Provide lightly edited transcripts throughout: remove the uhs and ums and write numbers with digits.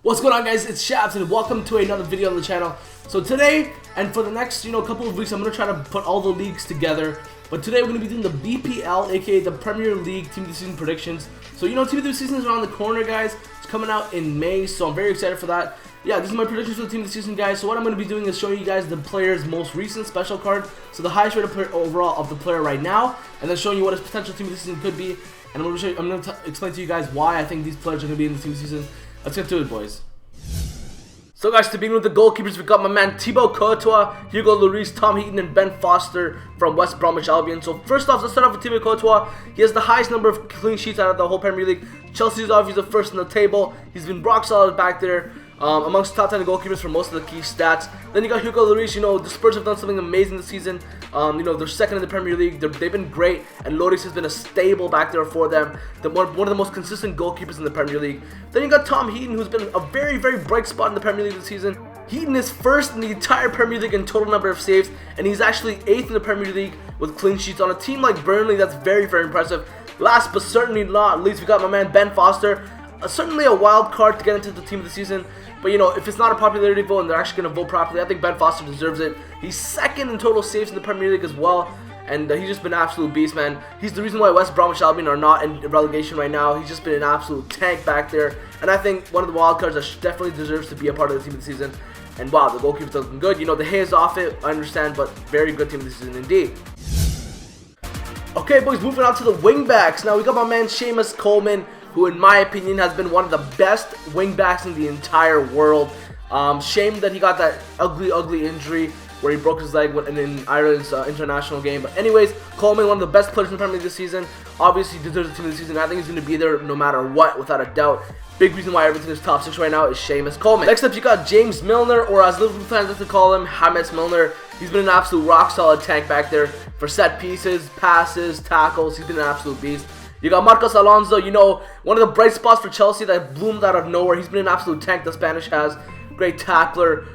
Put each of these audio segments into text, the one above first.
What's going on, guys? It's Shabs and welcome to another video on the channel. So today and for the next couple of weeks, I'm going to try to put all the leagues together. But today we're going to be doing the BPL, aka the Premier League Team of the Season predictions. So Team of the Season is around the corner, guys. It's coming out in May, so I'm very excited for that. Yeah, this is my predictions for the Team of the Season, guys. So what I'm going to be doing is showing you guys the player's most recent special card, so the highest rated player overall of the player right now, and then showing you what his potential Team of the Season could be. And I'm going to explain to you guys why I think these players are going to be in the Team of the Season. Let's get to it, boys. So guys, to begin with the goalkeepers, we got my man Thibaut Courtois, Hugo Lloris, Tom Heaton, and Ben Foster from West Bromwich Albion. So first off, let's start off with Thibaut Courtois. He has the highest number of clean sheets out of the whole Premier League. Chelsea's obviously the first in the table. He's been rock solid back there. Amongst top 10 goalkeepers for most of the key stats. Then you got Hugo Lloris. The Spurs have done something amazing this season. They're second in the Premier League. They've been great, and Lloris has been a stable back there for them. One of the most consistent goalkeepers in the Premier League. Then you got Tom Heaton, who's been a very, very bright spot in the Premier League this season. Heaton is first in the entire Premier League in total number of saves, and he's actually 8th in the Premier League with clean sheets. On a team like Burnley, that's very, very impressive. Last but certainly not least, we got my man Ben Foster. Certainly a wild card to get into the Team of the Season. But if it's not a popularity vote and they're actually going to vote properly, I think Ben Foster deserves it. He's second in total saves in the Premier League as well. And he's just been an absolute beast, man. He's the reason why West Bromwich Albion are not in relegation right now. He's just been an absolute tank back there. And I think one of the wild cards that definitely deserves to be a part of the Team of the Season. And wow, the goalkeeper's looking good. The hair's off it, I understand, but very good Team of the Season indeed. Okay, boys, moving on to the wingbacks. Now, we got my man Seamus Coleman, who in my opinion has been one of the best wingbacks in the entire world. Shame that he got that ugly injury where he broke his leg in Ireland's international game. But anyways, Coleman, one of the best players in the Premier League this season, obviously deserves the Team of the Season. I think he's going to be there no matter what, without a doubt. Big reason why everything is top 6 right now is Seamus Coleman. Next up, you got James Milner, or as Liverpool fans like to call him, James Milner. He's been an absolute rock solid tank back there for set pieces, passes, tackles. He's been an absolute beast. You got Marcos Alonso, one of the bright spots for Chelsea that bloomed out of nowhere. He's been an absolute tank, the Spanish has. Great tackler,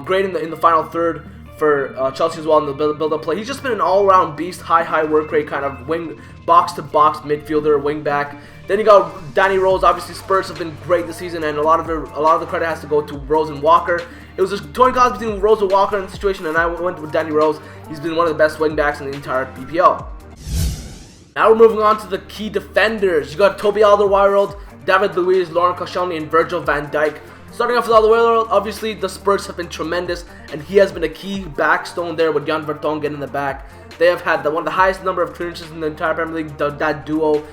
great in the final third for Chelsea as well in the build-up play. He's just been an all-around beast, high work rate kind of wing, box-to-box midfielder, wing-back. Then you got Danny Rose. Obviously, Spurs have been great this season, and a lot of the credit has to go to Rose and Walker. It was just toy calls between Rose and Walker in the situation, and I went with Danny Rose. He's been one of the best wing-backs in the entire BPL. Now we're moving on to the key defenders. You got Toby Alderweireld, David Luiz, Laurent Koscielny, and Virgil van Dijk. Starting off with Alderweireld, obviously the Spurs have been tremendous, and he has been a key backstone there with Jan Vertonghen in the back. They have had one of the highest number of clearances in the entire Premier League, that duo.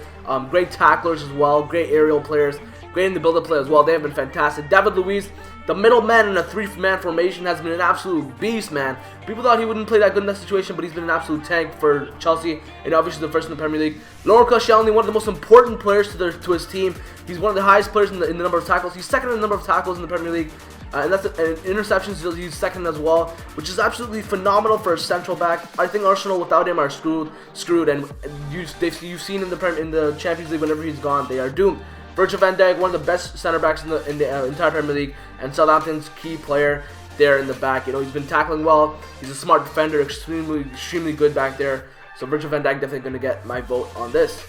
Great tacklers as well, great aerial players, great in the build-up play as well. They have been fantastic. David Luiz, the middle man in a 3-man formation, has been an absolute beast, man. People thought he wouldn't play that good in that situation, but he's been an absolute tank for Chelsea, and obviously the first in the Premier League. Laurent Koscielny, one of the most important players to his team. He's one of the highest players in the number of tackles. He's second in the number of tackles in the Premier League, and that's interceptions. He's second as well, which is absolutely phenomenal for a central back. I think Arsenal without him are screwed, and you've seen in the Champions League whenever he's gone, they are doomed. Virgil van Dijk, one of the best center backs in the entire Premier League, and Southampton's key player there in the back. He's been tackling well. He's a smart defender, extremely good back there. So Virgil van Dijk definitely going to get my vote on this.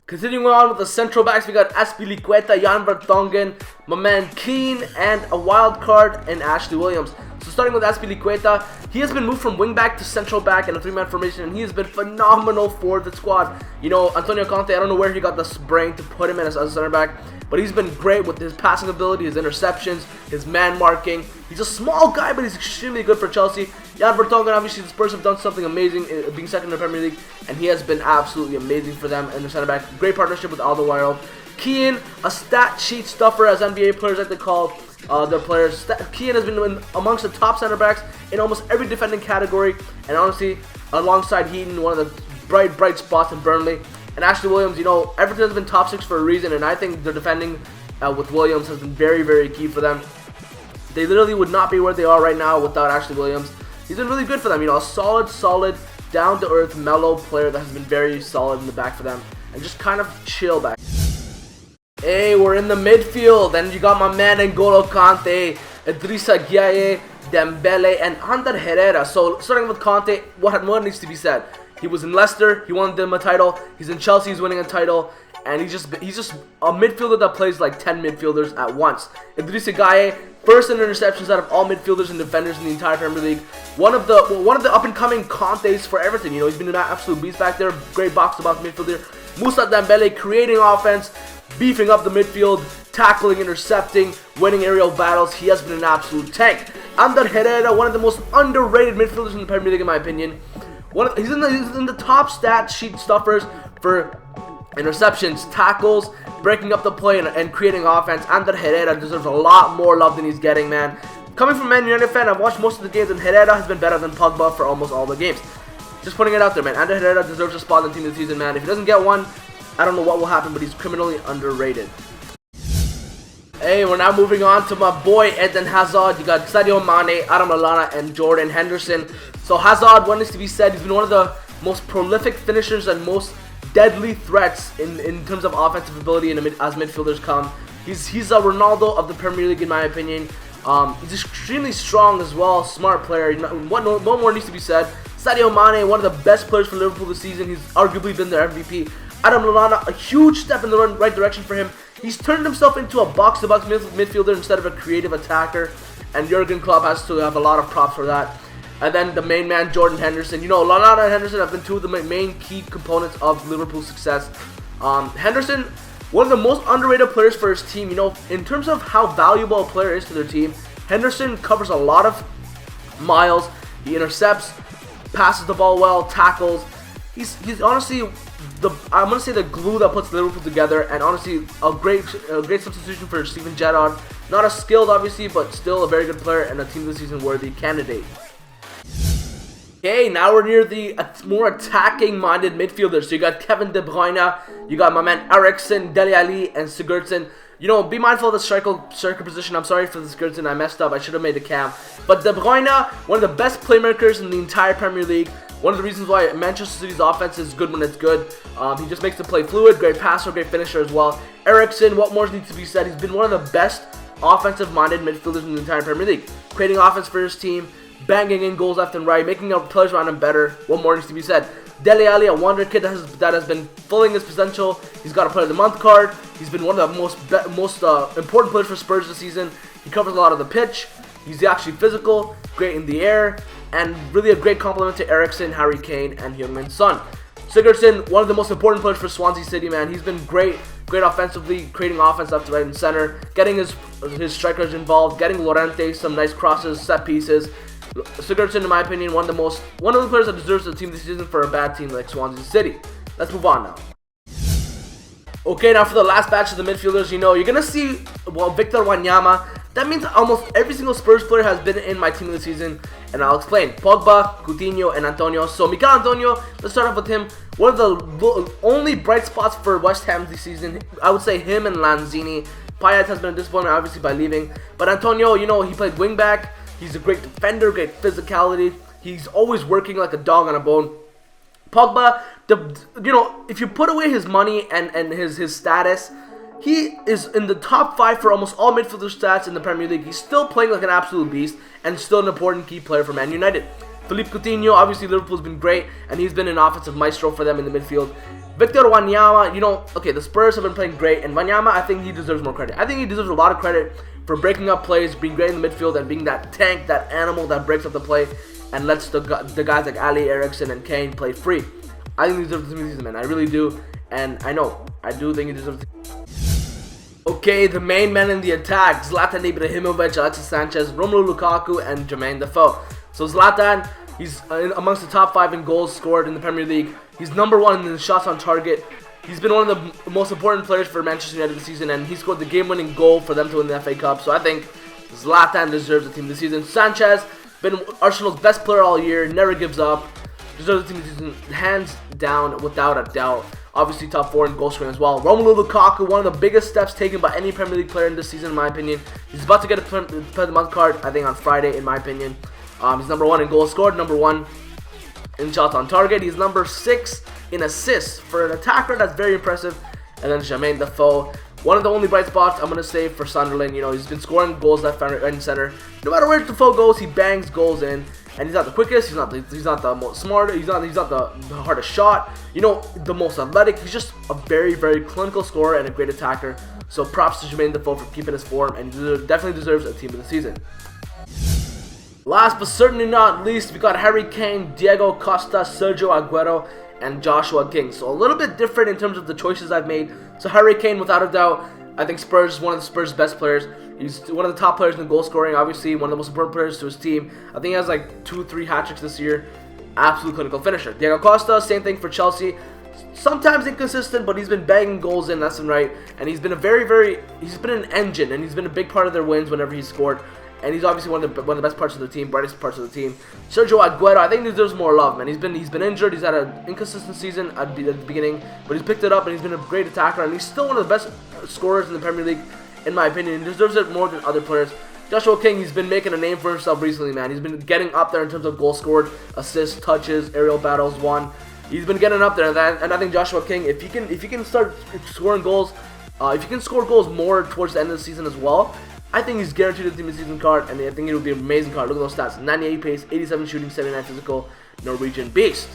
Continuing on with the central backs, we got Azpilicueta, Jan Vertonghen, my man Keane, and a wild card in Ashley Williams. So starting with Azpilicueta, he has been moved from wingback to central back in a 3-man formation, and he has been phenomenal for the squad. Antonio Conte, I don't know where he got the brain to put him in as a center back, but he's been great with his passing ability, his interceptions, his man marking. He's a small guy, but he's extremely good for Chelsea. Jan Vertonghen, obviously the Spurs have done something amazing, being second in the Premier League, and he has been absolutely amazing for them in the center back. Great partnership with Alderweireld. Keane, a stat sheet stuffer, as NBA players like to call their players. Keane has been amongst the top center backs in almost every defending category, and honestly, alongside Heaton, one of the bright spots in Burnley. And Ashley Williams, everything has been top 6 for a reason, and I think their defending with Williams has been very, very key for them. They literally would not be where they are right now without Ashley Williams. He's been really good for them, a solid, down-to-earth, mellow player that has been very solid in the back for them, and just kind of chill back. Hey, we're in the midfield, and you got my man N'Golo Kante, Idrissa Gueye, Dembele, and Ander Herrera. So starting with Kante, what needs to be said? He was in Leicester, he won them a title. He's in Chelsea, he's winning a title. and he's just a midfielder that plays like 10 midfielders at once. Idrissa Gueye, first in interceptions out of all midfielders and defenders in the entire Premier League. One of the up-and-coming Kantes for everything. You know, he's been an absolute beast back there. Great box-to-box midfielder. Moussa Dembele creating offense, beefing up the midfield, tackling, intercepting, winning aerial battles. He has been an absolute tank. Ander Herrera, one of the most underrated midfielders in the Premier League, in my opinion. He's in the top stat sheet stuffers for interceptions, tackles, breaking up the play, and creating offense. Ander Herrera deserves a lot more love than he's getting, man. Coming from Man United fan, I've watched most of the games, and Herrera has been better than Pogba for almost all the games. Just putting it out there, man. Ander Herrera deserves a spot in the team this season, man. If he doesn't get one, I don't know what will happen, but he's criminally underrated. Hey, we're now moving on to my boy Eden Hazard. You got Sadio Mane, Adam Lallana, and Jordan Henderson. So Hazard, what needs to be said, he's been one of the most prolific finishers and most deadly threats in terms of offensive ability and as midfielders come. He's a Ronaldo of the Premier League, in my opinion. He's extremely strong as well, smart player. What more needs to be said? Sadio Mane, one of the best players for Liverpool this season. He's arguably been their MVP. Adam Lallana, a huge step in the right direction for him. He's turned himself into a box-to-box midfielder instead of a creative attacker, and Jurgen Klopp has to have a lot of props for that. And then the main man, Jordan Henderson. You know, Lallana and Henderson have been two of the main key components of Liverpool's success. Henderson, one of the most underrated players for his team. You know, in terms of how valuable a player is to their team, Henderson covers a lot of miles. He intercepts, passes the ball well, tackles. He's honestly I'm gonna say the glue that puts Liverpool together, and honestly a great substitution for Steven Gerrard. Not as skilled, obviously, but still a very good player and a team of the season worthy candidate. Okay, now we're near the more attacking-minded midfielders. So you got Kevin De Bruyne, you got my man Eriksen, Dele Alli, and Sigurdsson. You know, be mindful of the striker position. I'm sorry for the Sigurdsson, I messed up. I should have made a cam. But De Bruyne, one of the best playmakers in the entire Premier League. One of the reasons why Manchester City's offense is good when it's good. He just makes the play fluid, great passer, great finisher as well. Eriksen, what more needs to be said? He's been one of the best offensive-minded midfielders in the entire Premier League. Creating offense for his team, banging in goals left and right, making our players around him better. What more needs to be said? Dele Alli, a wonder kid that has been fulfilling his potential. He's got a Player of the Month card. He's been one of the most important players for Spurs this season. He covers a lot of the pitch. He's actually physical, great in the air, and really a great compliment to Eriksen, Harry Kane, and Heung-min Son. Sigurdsson, one of the most important players for Swansea City, man. He's been great offensively, creating offense left, right, and center, getting his strikers involved, getting Llorente some nice crosses, set pieces. Sigurdsson, in my opinion, one of the players that deserves the team this season for a bad team like Swansea City. Let's move on now. Okay, now for the last batch of the midfielders, you know, you're gonna see Victor Wanyama. That means almost every single Spurs player has been in my team of the season, and I'll explain. Pogba, Coutinho, and Antonio. So Mikel Antonio, let's start off with him. One of the only bright spots for West Ham this season, I would say him and Lanzini. Payet has been a disappointment, obviously, by leaving. But Antonio, you know, he played wingback. He's a great defender, great physicality. He's always working like a dog on a bone. Pogba, you know, if you put away his money and his status, he is in the top 5 for almost all midfielder stats in the Premier League. He's still playing like an absolute beast and still an important key player for Man United. Philippe Coutinho, obviously Liverpool's been great, and he's been an offensive maestro for them in the midfield. Victor Wanyama, you know, okay, the Spurs have been playing great, and Wanyama, I think he deserves more credit. I think he deserves a lot of credit for breaking up plays, being great in the midfield, and being that tank, that animal that breaks up the play and lets the guys like Ali, Eriksen, and Kane play free. I think he deserves the season, man. I really do, and I do think he deserves the Okay, the main men in the attack, Zlatan Ibrahimovic, Alexis Sanchez, Romelu Lukaku, and Jermaine Defoe. So Zlatan, he's amongst the top 5 in goals scored in the Premier League. He's number 1 in shots on target. He's been one of the most important players for Manchester United this season, and he scored the game-winning goal for them to win the FA Cup. So I think Zlatan deserves the team this season. Sanchez, been Arsenal's best player all year, never gives up. Deserves the team this season, hands down, without a doubt. Obviously top 4 in goal scoring as well. Romelu Lukaku, one of the biggest steps taken by any Premier League player in this season, in my opinion. He's about to get a Player of the Month card, I think, on Friday, in my opinion. He's number 1 in goals scored, number 1 in shots on target. He's number 6 in assists. For an attacker, that's very impressive. And then Jermaine Defoe, one of the only bright spots, I'm going to say, for Sunderland. You know, he's been scoring goals left, right, and center. No matter where Defoe goes, he bangs goals in. and he's not the quickest, he's not the most smart, he's not the hardest shot, you know, the most athletic. He's just a very, very clinical scorer and a great attacker. So props to Jermaine Defoe for keeping his form, and he definitely deserves a team of the season. Last but certainly not least, we got Harry Kane, Diego Costa, Sergio Aguero, and Joshua King. So a little bit different in terms of the choices I've made. So Harry Kane, without a doubt, I think Spurs is one of the Spurs' best players. He's one of the top players in goal scoring, obviously one of the most important players to his team. I think he has like 2 or 3 hat-tricks this year. Absolute clinical finisher. Diego Costa, same thing for Chelsea. Sometimes inconsistent, but he's been banging goals in left and right, and he's been he's been an engine, and he's been a big part of their wins whenever he's scored. And he's obviously one of the best parts of the team, brightest parts of the team. Sergio Aguero, I think he deserves more love, man. He's been injured. He's had an inconsistent season at the beginning, but he's picked it up, and he's been a great attacker, and he's still one of the best scorers in the Premier League, in my opinion. He deserves it more than other players. Joshua King, he's been making a name for himself recently, man. He's been getting up there in terms of goals scored, assists, touches, aerial battles won. He's been getting up there, and I think Joshua King, if he can start scoring goals, if he can score goals more towards the end of the season as well, I think he's guaranteed a team of the season card, and I think it would be an amazing card. Look at those stats: 98 pace, 87 shooting, 79 physical, Norwegian beast.